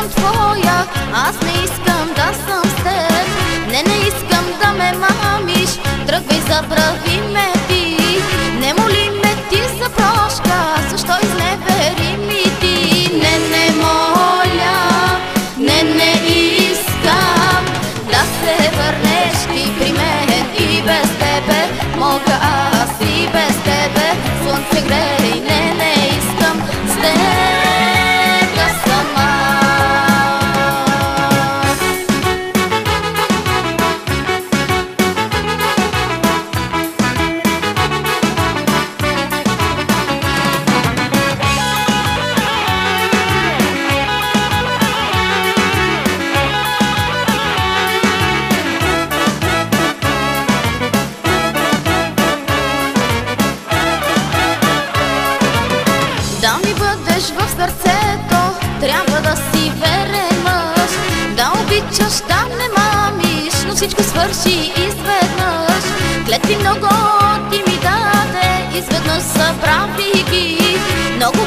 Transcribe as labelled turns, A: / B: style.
A: съм твоя, аз не искам да съм с теб. Не искам да ме мамиш, тръгвай, забрави ме ти. Не моли ме ти за прошка, защо изневери ми ти? Не моля, не искам да се върнеш ти при мен. И без тебе мога аз, и без тебе слънце грей. Не искам с теб да сама. Да ми бъдеш в сърцето, трябва да си верен мъж. Да обичаш, да не мамиш, но всичко свърши изведнъж. Клетви много ти ми даде, изведнъж забрави ги. Много